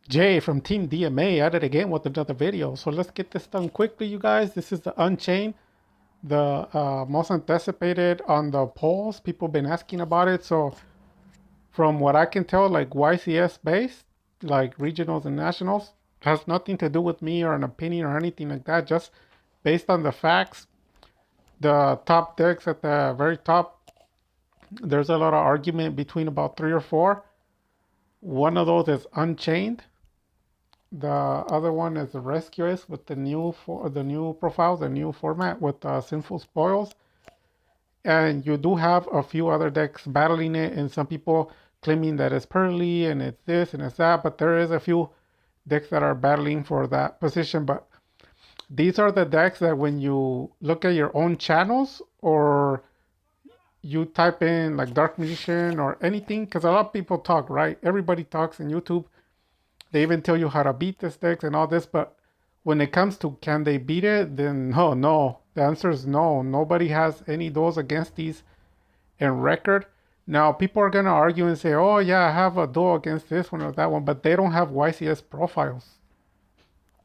Jay from Team DMA at it again with another video. So let's get this done quickly, you guys. This is the Unchained, the most anticipated on the polls. People have been asking about it. So from what I can tell, like YCS based, like regionals and nationals, has nothing to do with me or an opinion or anything like that. Just based on the facts, the top decks at the very top, there's a lot of argument between about three or four. One of those is Unchained. The other one is the Rescuers with the new profiles, the new format with Sinful Spoils, and you do have a few other decks battling it, and some people claiming that it's Pearly and it's this and it's that, but there is a few decks that are battling for that position. But these are the decks that when you look at your own channels or you type in like Dark Magician or anything, because a lot of people talk, right? Everybody talks in YouTube. They even tell you how to beat this deck and all this, but when it comes to can they beat it, then no. The answer is no. Nobody has any duels against these in record. Now people are gonna argue and say, "Oh yeah, I have a duel against this one or that one," but they don't have YCS profiles,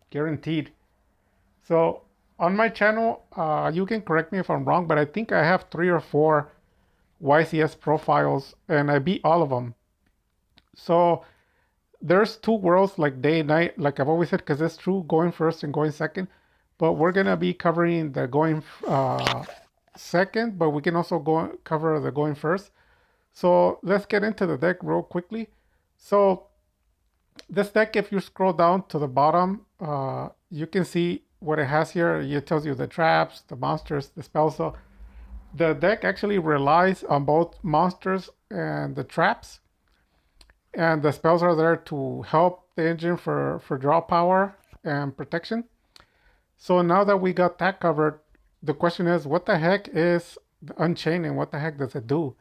guaranteed. So on my channel, you can correct me if I'm wrong, but I think I have three or four YCS profiles, and I beat all of them. So there's two worlds like day and night, like I've always said, because it's true going first and going second. But we're gonna be covering the going second, but we can also go cover the going first. So let's get into the deck real quickly. So this deck, if you scroll down to the bottom, you can see what it has here. It tells you the traps, the monsters, the spells. So the deck actually relies on both monsters and the traps, and the spells are there to help the engine for draw power and protection. So now that we got that covered, the question is, what the heck is the Unchained and what the heck does it do?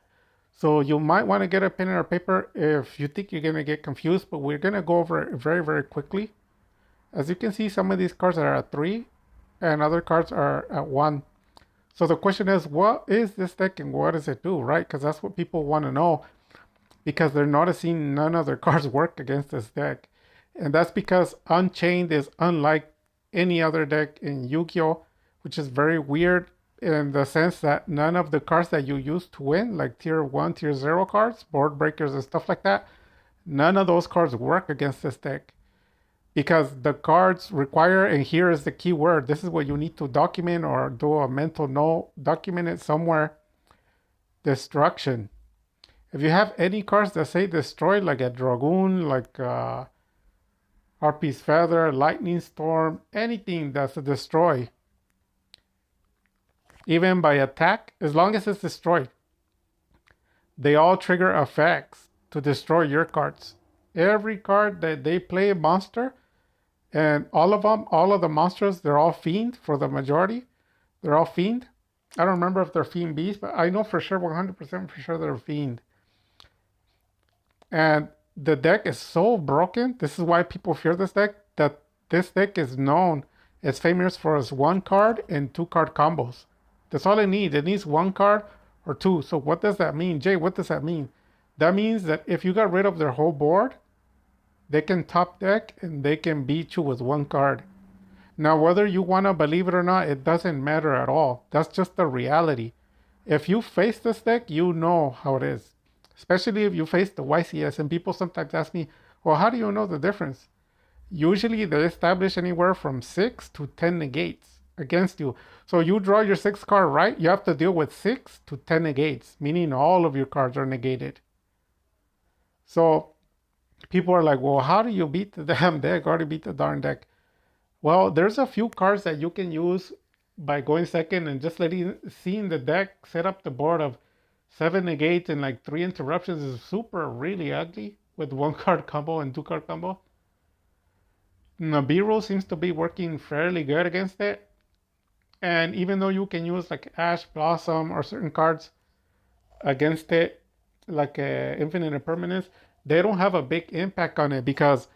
So you might want to get a pen or paper if you think you're going to get confused, but we're going to go over it very, very quickly. As you can see, some of these cards are at 3 and other cards are at 1. So the question is, what is this deck and what does it do, right? Because that's what people want to know, because they're noticing none of their cards work against this deck. And that's because Unchained is unlike any other deck in Yu-Gi-Oh!, which is very weird in the sense that none of the cards that you use to win, like tier 1, tier 0 cards, board breakers and stuff like that, none of those cards work against this deck. Because the cards require, and here is the key word, this is what you need to document or do a mental note, document it somewhere, destruction. If you have any cards that say destroy, like a Dragoon, like Harpy's Feather, Lightning Storm, anything that's a destroy, even by attack, as long as it's destroyed, they all trigger effects to destroy your cards. Every card that they play a monster, and all of them, all of the monsters, they're all fiend for the majority. They're all fiend. I don't remember if they're fiend beast, but I know for sure, 100% for sure they're fiend. And the deck is so broken. This is why people fear this deck. That this deck is known. It's famous for its 1 card and 2 card combos. That's all it needs. It needs 1 card or 2. So what does that mean, Jay? What does that mean? That means that if you got rid of their whole board, they can top deck and they can beat you with 1 card. Now, whether you want to believe it or not, it doesn't matter at all. That's just the reality. If you face this deck, you know how it is. Especially if you face the YCS. And people sometimes ask me, well, how do you know the difference? Usually they establish anywhere from 6 to 10 negates against you. So you draw your 6 card right, you have to deal with 6 to 10 negates, meaning all of your cards are negated. So people are like, well, how do you beat the damn deck? Already beat the darn deck. Well, there's a few cards that you can use by going second and just seeing the deck set up the board of 7 negates and like 3 interruptions is super really ugly with 1 card combo and 2 card combo. Nibiru seems to be working fairly good against it. And even though you can use like Ash Blossom or certain cards against it, like Infinite Impermanence, they don't have a big impact on it because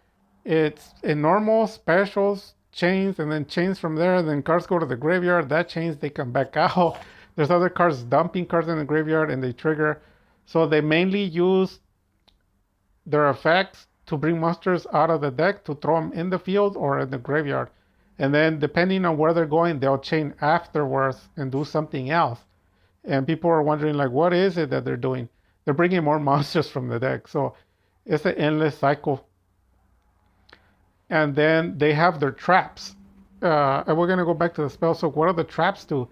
it's in normal specials, chains, and then chains from there. Then cards go to the graveyard. That chains, they come back out. There's other cards dumping cards in the graveyard and they trigger. So they mainly use their effects to bring monsters out of the deck to throw them in the field or in the graveyard. And then depending on where they're going, they'll chain afterwards and do something else. And people are wondering, like, what is it that they're doing? They're bringing more monsters from the deck. So it's an endless cycle. And then they have their traps. And we're going to go back to the spell. So what are the traps do?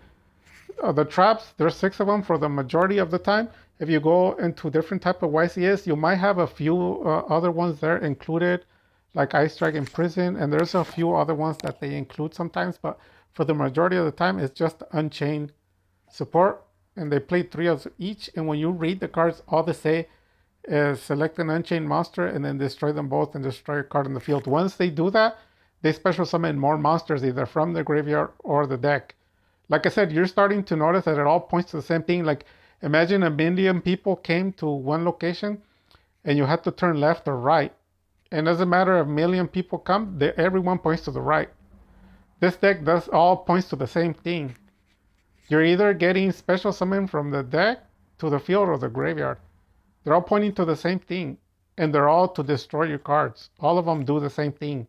The traps, there's 6 of them for the majority of the time. If you go into different type of YCS, you might have a few other ones there included, like Ice Dragon Prison, and there's a few other ones that they include sometimes, but for the majority of the time, it's just Unchained support, and they play 3 of each, and when you read the cards, all they say is select an Unchained monster and then destroy them both and destroy a card in the field. Once they do that, they special summon more monsters either from the graveyard or the deck. Like I said, you're starting to notice that it all points to the same thing. Like, imagine 1,000,000 people came to one location and you had to turn left or right. And it doesn't matter if 1,000,000 people come, everyone points to the right. This deck does all points to the same thing. You're either getting special summon from the deck to the field or the graveyard. They're all pointing to the same thing. And they're all to destroy your cards. All of them do the same thing.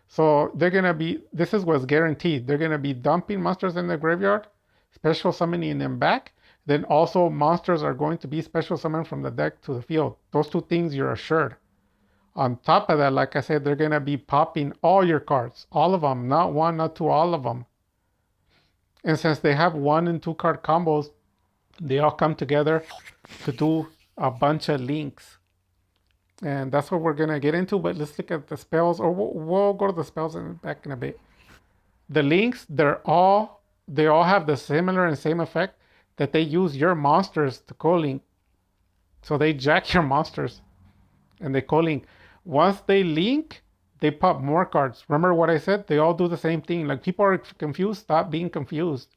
So they're going to be, this is what's guaranteed. They're going to be dumping monsters in the graveyard, special summoning them back. Then also monsters are going to be special summoned from the deck to the field. Those 2 things you're assured. On top of that, like I said, they're going to be popping all your cards. All of them. Not 1, not 2, all of them. And since they have 1 and 2 card combos, they all come together to do a bunch of links. And that's what we're going to get into, but let's look at the spells, or we'll go to the spells back in a bit. The links, they all have the similar and same effect that they use your monsters to co-link. So they jack your monsters and they co-link. Once they link, they pop more cards. Remember what I said? They all do the same thing. Like, people are confused, stop being confused.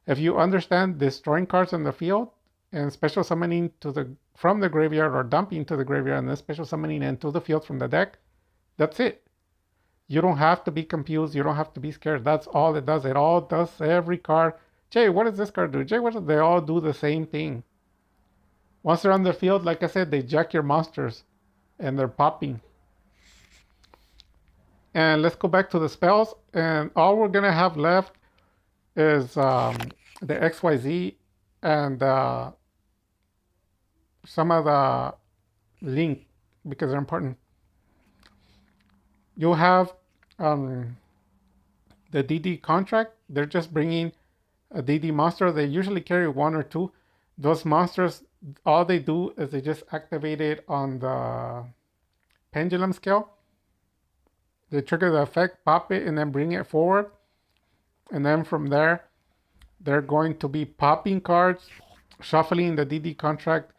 If you understand destroying cards in the field and special summoning from the graveyard or dumping to the graveyard and then special summoning into the field from the deck, that's it. You don't have to be confused. You don't have to be scared. That's all it does. It all does every card. Jay, what does this card do? Jay, they all do the same thing. Once they're on the field, like I said, they jack your monsters and they're popping. And let's go back to the spells. And all we're going to have left is the XYZ and some of the link, because they're important. You'll have the DD contract. They're just bringing a DD monster. They usually carry 1 or 2. Those monsters, all they do is they just activate it on the pendulum scale. They trigger the effect, pop it, and then bring it forward. And then from there, they're going to be popping cards, shuffling the DD contract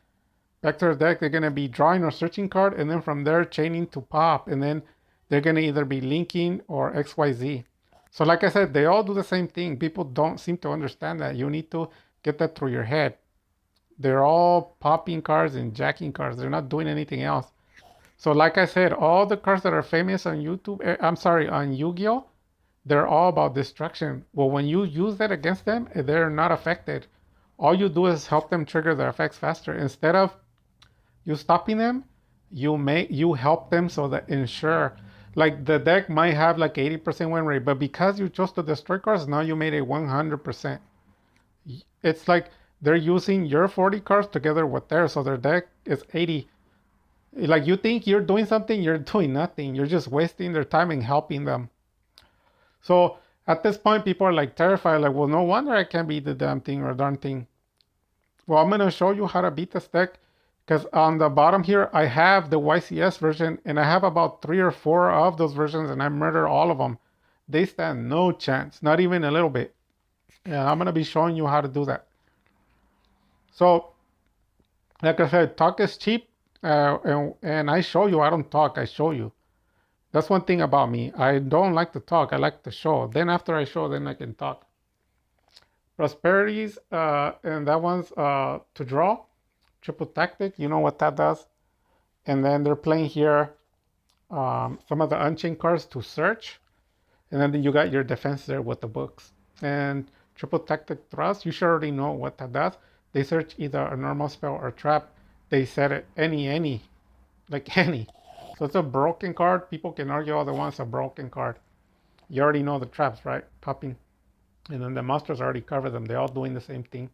back to their deck. They're going to be drawing or searching card, and then from there, chaining to pop. And then they're going to either be linking or XYZ. So like I said, they all do the same thing. People don't seem to understand that. You need to get that through your head. They're all popping cards and jacking cards. They're not doing anything else. So like I said, all the cards that are famous on on Yu-Gi-Oh!, they're all about destruction. Well, when you use that against them, they're not affected. All you do is help them trigger their effects faster. Instead of you stopping them, you help them so that ensure, like, the deck might have like 80% win rate, but because you chose to destroy cards, now you made it 100%. It's like they're using your 40 cards together with theirs, so their deck is 80. Like, you think you're doing something, you're doing nothing. You're just wasting their time and helping them. So at this point, people are like terrified, like, well, no wonder I can't beat the damn thing or darn thing. Well, I'm going to show you how to beat this deck, because on the bottom here, I have the YCS version, and I have about 3 or 4 of those versions, and I murder all of them. They stand no chance, not even a little bit. And I'm going to be showing you how to do that. So, like I said, talk is cheap. And I show you, I don't talk, I show you. That's one thing about me. I don't like to talk, I like to show. Then after I show, then I can talk. Prosperities, and that one's to draw. Triple tactic, you know what that does. And then they're playing here some of the Unchained cards to search. And then you got your defense there with the books. And triple tactic thrust, you should already know what that does. They search either a normal spell or trap. They set it any, like any. So it's a broken card. People can argue all they want. It's a broken card. You already know the traps, right? Popping. And then the monsters already cover them. They're all doing the same thing.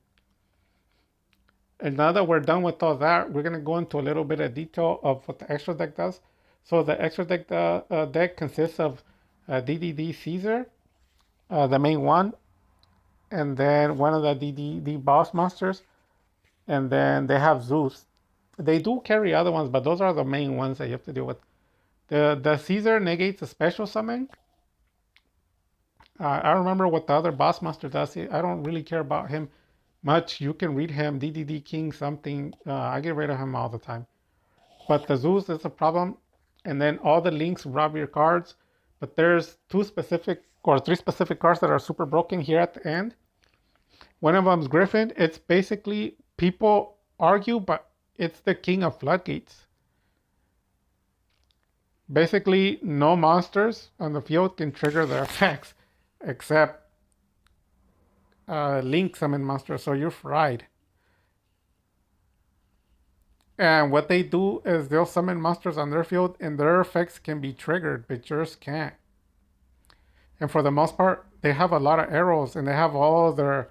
And now that we're done with all that, we're going to go into a little bit of detail of what the extra deck does. So the extra deck deck consists of DDD Caesar, the main one, and then one of the DDD boss monsters, and then they have Zeus. They do carry other ones, but those are the main ones that you have to deal with. The Caesar negates a special summon. I don't remember what the other boss monster does. I don't really care about him much. You can read him, DDD King something. I get rid of him all the time. But the Zeus is a problem. And then all the links rob your cards. But there's 2 specific or 3 specific cards that are super broken here at the end. One of them's Griffin. It's basically, people argue, but it's the king of floodgates. Basically, no monsters on the field can trigger their effects except link summon monsters, so you're fried. And what they do is they'll summon monsters on their field and their effects can be triggered, but yours can't. And for the most part, they have a lot of arrows and they have all their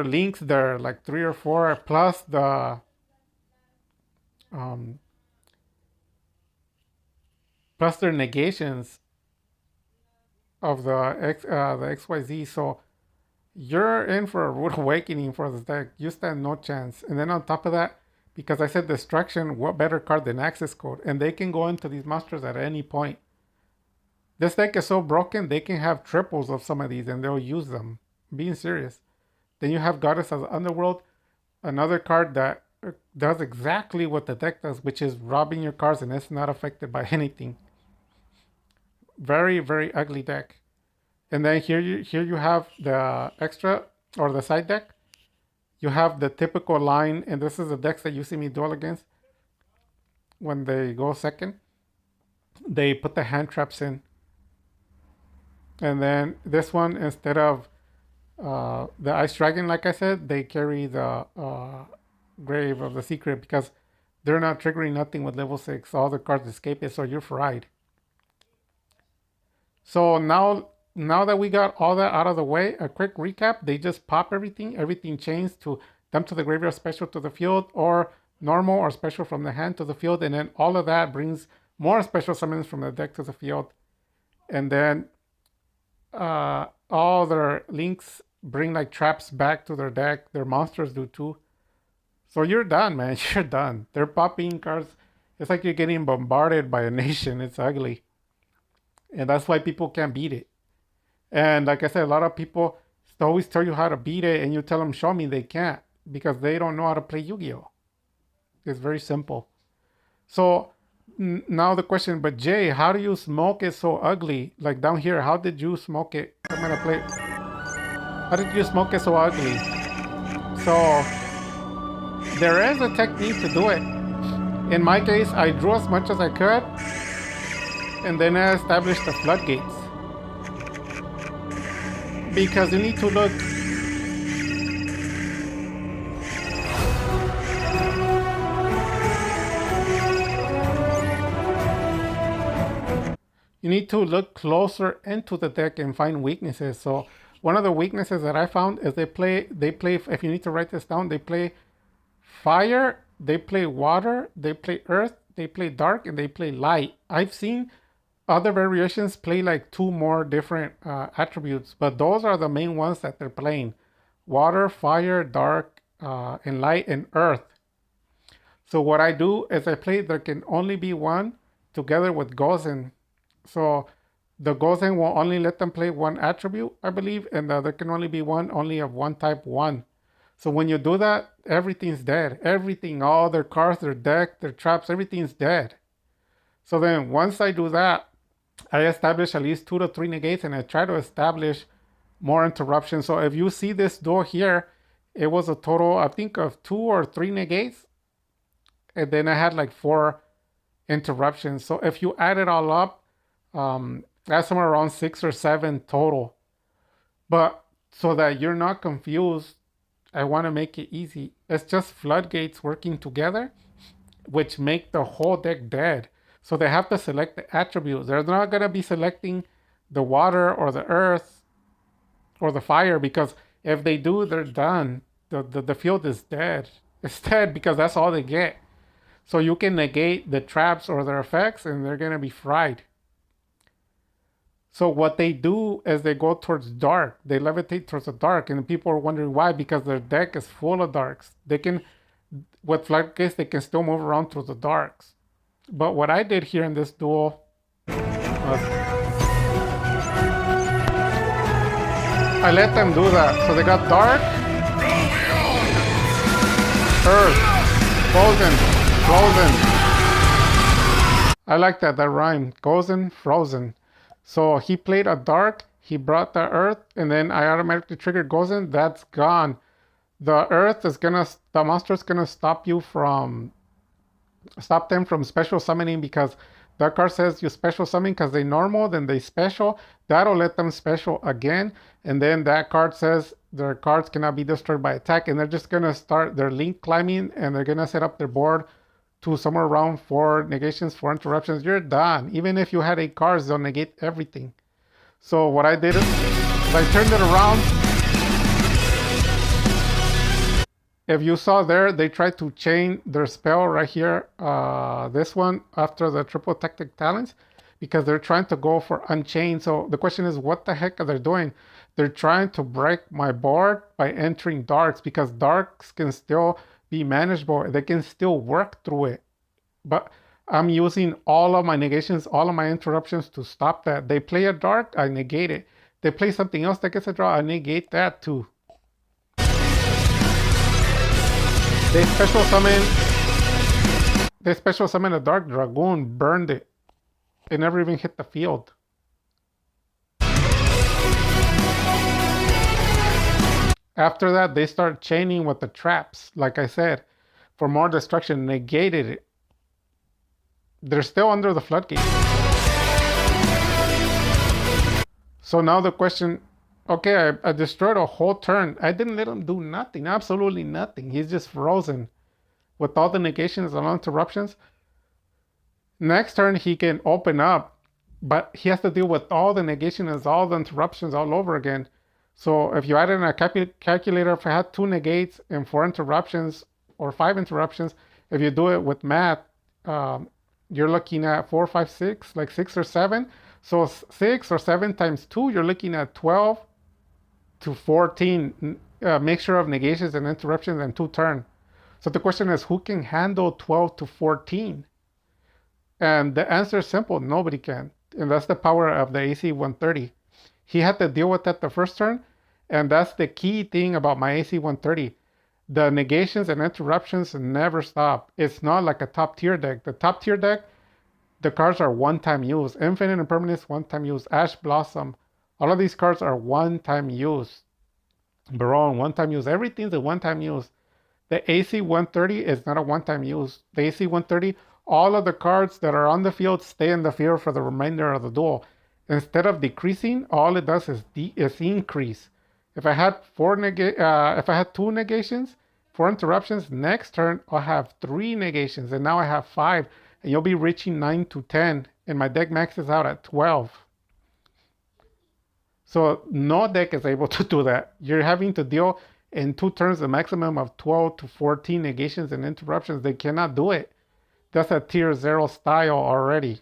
links there, like 3 or 4, plus the plus their negations of the XYZ. So you're in for a rude awakening for this deck. You stand no chance. And then on top of that, because I said Destruction, what better card than Access Code? And they can go into these monsters at any point. This deck is so broken, they can have triples of some of these and they'll use them. Being serious. Then you have Goddess of the Underworld, another card that does exactly what the deck does, which is robbing your cards and it's not affected by anything. Very, very ugly deck. And then here you have the extra or the side deck. You have the typical line, and this is the decks that you see me duel against. When they go second, they put the hand traps in. And then this one, instead of the Ice Dragon, like I said, they carry the Grave of the Secret because they're not triggering nothing with level 6. All the cards escape it, so you're fried. So now that we got all that out of the way, a quick recap. They just pop everything. Everything changed to dump to the graveyard, special to the field, or normal or special from the hand to the field. And then all of that brings more special summons from the deck to the field. And then all their links bring like traps back to their deck. Their monsters do too. So you're done, man. You're done. They're popping cards. It's like you're getting bombarded by a nation. It's ugly. And that's why people can't beat it. And like I said, a lot of people always tell you how to beat it and you tell them, show me. They can't because they don't know how to play Yu-Gi-Oh! It's very simple. So now the question, but Jay, how do you smoke it so ugly? Like down here, how did you smoke it? I'm gonna play. How did you smoke it so ugly? So there is a technique to do it. In my case, I drew as much as I could and then I established the floodgates. Because you need to look. You need to look closer into the deck and find weaknesses. So one of the weaknesses that I found is they play, if you need to write this down, they play fire, they play water, they play earth, they play dark, and they play light. I've seen other variations play like 2 more different attributes, but those are the main ones that they're playing. Water, fire, dark, and light, and earth. So what I do is I play there can only be one together with Gozen. So the Gozen will only let them play 1 attribute, I believe, and there can only be one only of 1 type 1. So when you do that, everything's dead. Everything, all their cards, their deck, their traps, everything's dead. So then once I do that, I establish at least 2 to 3 negates and I try to establish more interruptions. So if you see this door here, it was a total, I think, of 2 or 3 negates. And then I had like 4 interruptions. So if you add it all up, that's somewhere around 6 or 7 total. But so that you're not confused, I want to make it easy. It's just floodgates working together, which make the whole deck dead. So they have to select the attributes. They're not going to be selecting the water or the earth or the fire, because if they do, they're done. The field is dead. It's dead because that's all they get. So you can negate the traps or their effects and they're going to be fried. So what they do is they go towards dark. They levitate towards the dark, and people are wondering why, because their deck is full of darks. They can, with floodgates, they can still move around through the darks. But what I did here in this duel was I let them do that. So they got dark, earth, frozen, frozen. I like that rhyme. Frozen, frozen. So he played a dark, he brought the earth, and then I automatically triggered Gozen. That's gone. The earth is gonna, the monster is gonna stop them from special summoning, because that card says you special summon because they normal, then they special. That'll let them special again. And then that card says their cards cannot be destroyed by attack, and they're just gonna start their link climbing, and they're gonna set up their board to somewhere around 4 negations, 4 interruptions. You're done. Even if you had 8 cards, they'll negate everything. So what I did is I turned it around. If you saw there, they tried to chain their spell right here, this one, after the triple tactic talents, because they're trying to go for unchained. So the question is, what the heck are they doing? They're trying to break my board by entering darks, because darks can still be manageable. They can still work through it. But I'm using all of my negations, all of my interruptions to stop that. They play a dark, I negate it. They play something else that gets a draw, I negate that too. They special summon a dark dragoon, burned it. It never even hit the field. After that, they start chaining with the traps, like I said, for more destruction, negated it. They're still under the floodgate. So now the question, okay, I destroyed a whole turn. I didn't let him do nothing, absolutely nothing. He's just frozen with all the negations and all interruptions. Next turn, he can open up, but he has to deal with all the negations, all the interruptions all over again. So if you add in a calculator, if I had 2 negates and 4 interruptions or 5 interruptions, if you do it with math, you're looking at 4, 5, 6, like 6 or 7. So 6 or 7 times 2, you're looking at 12 to 14 mixture of negations and interruptions in 2 turns. So the question is, who can handle 12 to 14? And the answer is simple, nobody can. And that's the power of the AC 130. He had to deal with that the first turn, and that's the key thing about my AC 130. The negations and interruptions never stop. It's not like a top tier deck. The top tier deck, the cards are one-time use. Infinite Impermanence, one-time use. Ash Blossom, all of these cards are one-time use. Baron, one-time use. Everything's a one-time use. The AC 130 is not a one-time use. The AC 130, all of the cards that are on the field stay in the field for the remainder of the duel. Instead of decreasing, all it does is increase. If I had 2 negations, 4 interruptions, next turn I'll have 3 negations, and now I have 5, and you'll be reaching 9 to 10, and my deck maxes out at 12. So no deck is able to do that. You're having to deal in 2 turns a maximum of 12 to 14 negations and interruptions. They cannot do it. That's a tier 0 style already.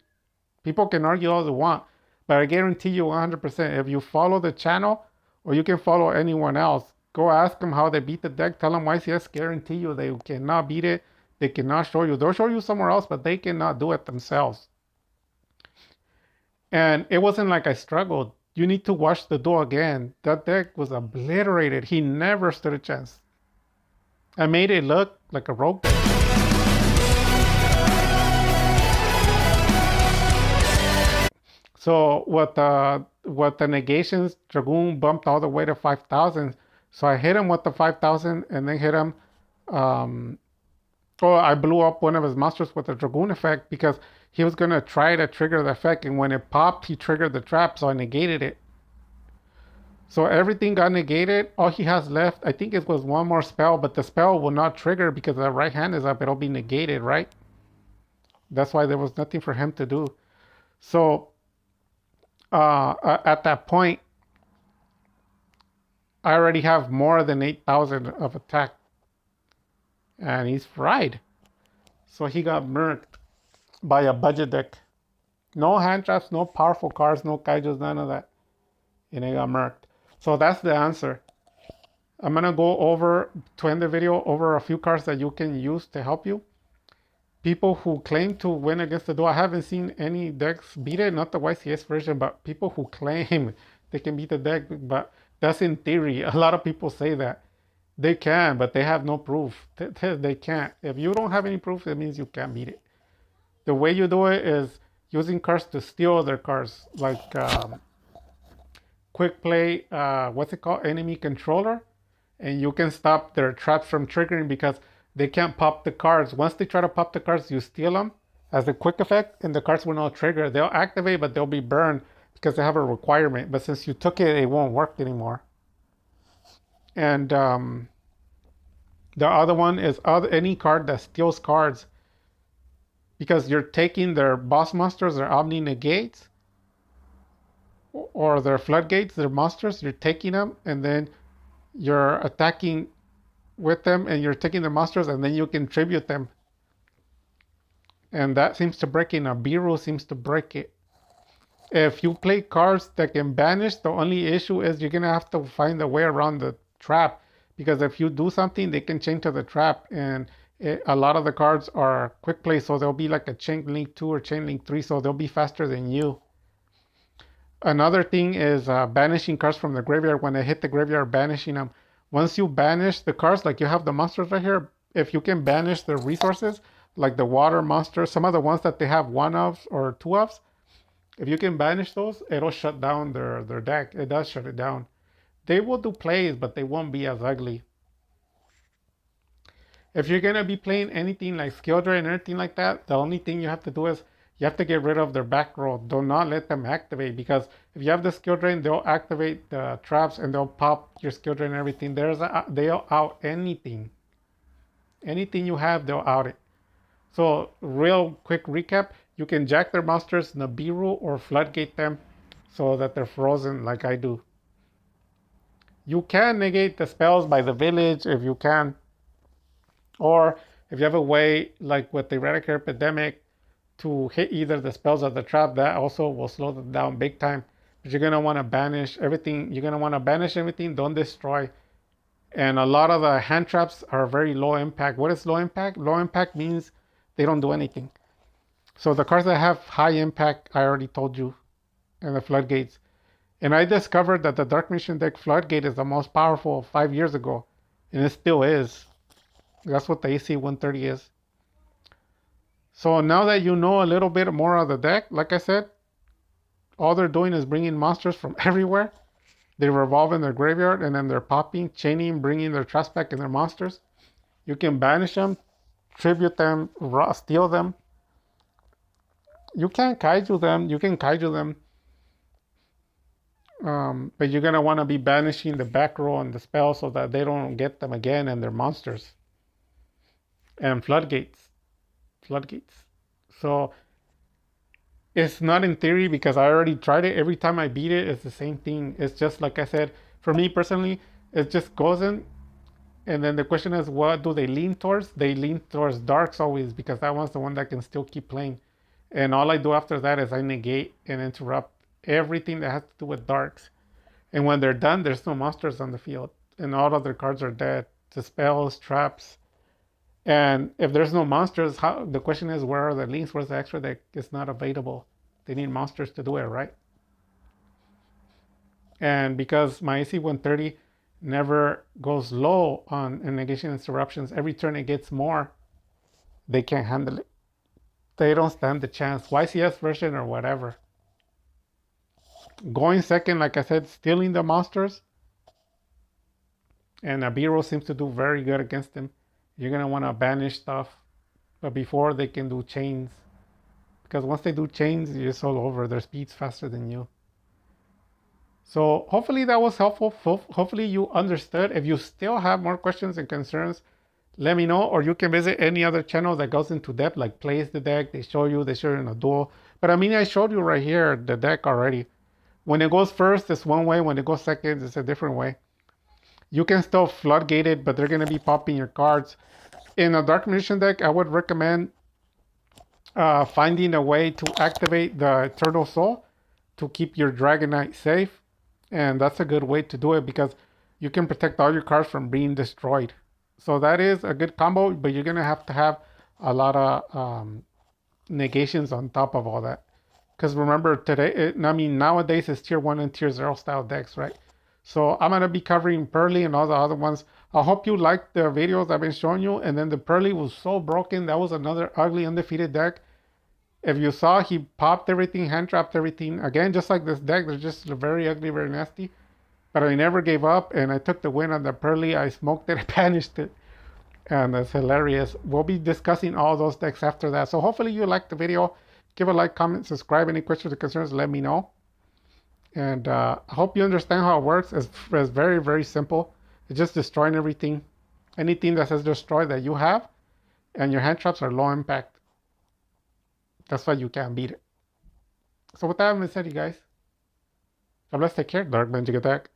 People can argue all they want, but I guarantee you 100%, if you follow the channel, or you can follow anyone else, go ask them how they beat the deck, tell them YCS, guarantee you they cannot beat it, they cannot show you. They'll show you somewhere else, but they cannot do it themselves. And it wasn't like I struggled. You need to watch the duel again. That deck was obliterated. He never stood a chance. I made it look like a rogue deck. So with the negations, Dragoon bumped all the way to 5,000. So I hit him with the 5,000 and then hit him. I blew up one of his monsters with the Dragoon effect because he was going to try to trigger the effect. And when it popped, he triggered the trap. So I negated it. So everything got negated. All he has left, I think it was one more spell. But the spell will not trigger because the right hand is up. It'll be negated, right? That's why there was nothing for him to do. So at that point, I already have more than 8,000 of attack, and he's fried. So he got murked by a budget deck. No hand traps, no powerful cards, no kaijus, none of that. And he got murked. So that's the answer. I'm gonna go over, to end the video, over a few cards that you can use to help you. People who claim to win against the duel, I haven't seen any decks beat it, not the YCS version, but people who claim they can beat the deck, but that's in theory. A lot of people say that. They can, but they have no proof. They can't. If you don't have any proof, it means you can't beat it. The way you do it is using cards to steal other cards, like quick play, what's it called? Enemy controller. And you can stop their traps from triggering because they can't pop the cards. Once they try to pop the cards, you steal them as a quick effect, and the cards will not trigger. They'll activate, but they'll be burned because they have a requirement. But since you took it, it won't work anymore. And the other one is any card that steals cards, because you're taking their boss monsters, their omni negates, or their floodgates, their monsters. You're taking them, and then you're attacking with them, and you're taking the monsters, and then you can tribute them. And that seems to break it. Nibiru seems to break it. If you play cards that can banish, the only issue is you're gonna have to find a way around the trap, because if you do something, they can chain to the trap, and a lot of the cards are quick play, so they'll be like a chain link 2 or chain link 3, so they'll be faster than you. Another thing is banishing cards from the graveyard. When they hit the graveyard, banishing them. Once you banish the cards, like you have the monsters right here, if you can banish the resources, like the water monsters, some of the ones that they have 1 of or 2 ofs, if you can banish those, it'll shut down their deck. It does shut it down. They will do plays, but they won't be as ugly. If you're going to be playing anything like skill drain and everything like that, the only thing you have to do is you have to get rid of their back row. Do not let them activate, because if you have the skill drain, they'll activate the traps and they'll pop your skill drain and everything. They'll out anything. Anything you have, they'll out it. So real quick recap, you can jack their monsters, Nibiru, or floodgate them so that they're frozen like I do. You can negate the spells by the village if you can. Or if you have a way, like with the Erratic Epidemic, to hit either the spells or the trap, that also will slow them down big time. But you're going to want to banish everything. You're going to want to banish everything. Don't destroy. And a lot of the hand traps are very low impact. What is low impact? Low impact means they don't do anything. So the cards that have high impact, I already told you, and the floodgates. And I discovered that the Dark Mission deck floodgate is the most powerful 5 years ago. And it still is. That's what the AC 130 is. So now that you know a little bit more of the deck, like I said, all they're doing is bringing monsters from everywhere. They revolve in their graveyard, and then they're popping, chaining, bringing their traps back and their monsters. You can banish them, tribute them, steal them. You can't kaiju them. You can kaiju them. But you're going to want to be banishing the back row and the spell so that they don't get them again and their monsters. And floodgates. So it's not in theory, because I already tried it. Every time I beat it, it's the same thing. It's just like I said, for me personally, it just goes in, and then the question is, what do they lean towards? They lean towards darks always, because that one's the one that can still keep playing. And all I do after that is I negate and interrupt everything that has to do with darks. And when they're done, there's no monsters on the field, and all other cards are dead. The spells, traps. And if there's no monsters, the question is, where are the links? Where's the extra that is not available? They need monsters to do it, right? And because my AC 130 never goes low on negation interruptions, every turn it gets more, they can't handle it. They don't stand the chance. YCS version or whatever. Going second, like I said, stealing the monsters. And Nibiru seems to do very good against them. You're going to want to banish stuff, but before they can do chains. Because once they do chains, it's all over. Their speed's faster than you. So hopefully that was helpful. Hopefully you understood. If you still have more questions and concerns, let me know, or you can visit any other channel that goes into depth, like plays the deck. They show you in a duel. But I mean, I showed you right here the deck already. When it goes first, it's one way. When it goes second, it's a different way. You can still floodgate it, but they're going to be popping your cards. In a Dark Magician deck, I would recommend finding a way to activate the Eternal Soul to keep your Dragon Knight safe. And that's a good way to do it because you can protect all your cards from being destroyed. So that is a good combo, but you're going to have a lot of negations on top of all that. Because remember, nowadays it's tier 1 and tier 0 style decks, right? So I'm going to be covering Pearly and all the other ones. I hope you liked the videos I've been showing you. And then the Pearly was so broken. That was another ugly undefeated deck. If you saw, he popped everything, hand trapped everything. Again, just like this deck, they're just very ugly, very nasty. But I never gave up, and I took the win on the Pearly. I smoked it, I banished it. And it's hilarious. We'll be discussing all those decks after that. So hopefully you liked the video. Give a like, comment, subscribe. Any questions or concerns, let me know. And I hope you understand how it works. It's very, very simple. It's just destroying everything. Anything that says destroy that you have, and your hand traps are low impact. That's why you can't beat it. So with that being said, you guys, God bless, take care. Dark Magic Attack.